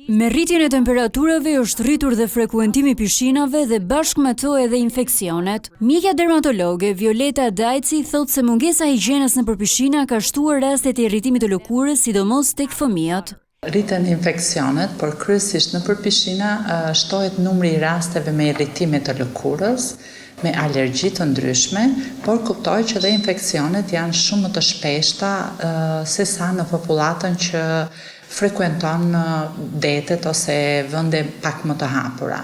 Me rritjen e temperaturave është rritur dhe frekuentimi i pishinave dhe bashkë me to edhe infeksionet. Mjekja dermatologe Violeta Dajci thotë se mungesa e higjienës nëpër pishina ka shtuar rastet e irritimit të lëkurës, sidomos tek fëmijët. Rriten infeksionet, por kryesisht nëpër pishina shtohet numri i rasteve me irritime të lëkurës, me alergji të ndryshme, por kuptoj që dhe infeksionet janë shumë më të shpeshta se sa në popullatën që frekuenton detet ose vende pak më të hapura.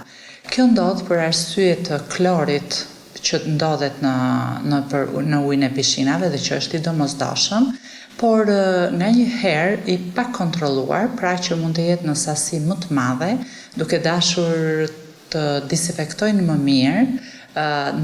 Kjo ndodh për arsye të klorit që ndodhet në ujin e pishinave dhe që është i domosdoshëm, por nga një herë i pak kontrolluar, pra që mund të jetë në sasi më të madhe, duke dashur të disinfektojnë më mirë,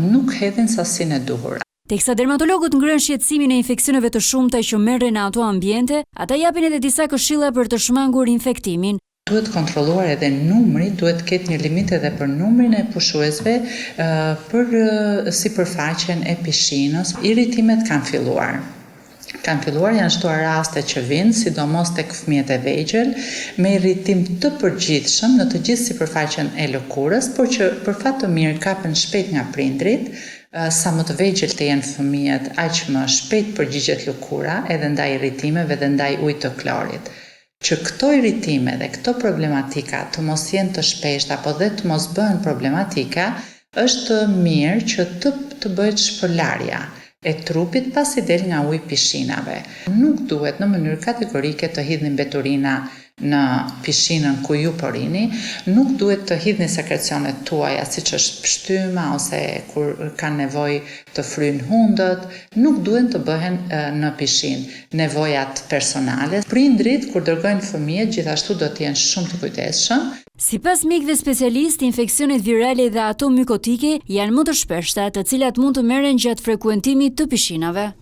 nuk hedhin sasinë e duhur. Teksa dermatologët ngrën shqetësimin e infeksioneve të shumta që merren në ato ambiente, ata japin edhe disa këshilla për të shmangur infektimin. Duhet kontrolluar edhe numri, duhet ketë një limit edhe për numrin e pushuesve për sipërfaqen e pishinës. Irritimet kanë filluar. Janë shtuar raste që vinë, sidomos tek fëmijët e vegjël, me irritim të përgjithshëm në të gjithë sipërfaqen e lëkurës, por që për fat të mirë kapen shpejt nga prindrit, sa më të vegjël të jenë fëmijët, aq më shpejt përgjigjet lëkura edhe ndaj irritimeve dhe ndaj ujit të klorit. Që këto irritime dhe këto problematika të mos jenë të shpeshta, apo dhe të mos bëhen problematika, është mirë që të bëhet shpërlarja e trupit pasi del nga uji pishinave. Nuk duhet në mënyrë kategorike të hidhni mbeturina në pishinën ku ju po rini, nuk duhet të hidhni sekrecionet tuaja siç është pshtyma ose kur kanë nevojë të fryjnë hundët, nuk duhen të bëhen në pishinë. Nevojat personale. Prindrit kur dërgojnë fëmijët gjithashtu do të jenë shumë të kujdesshëm. Sipas mjekëve specialistë, infeksionet virale dhe ato mykotike janë më të shpeshta, të cilat mund të merren gjatë frekuentimit të pishinave.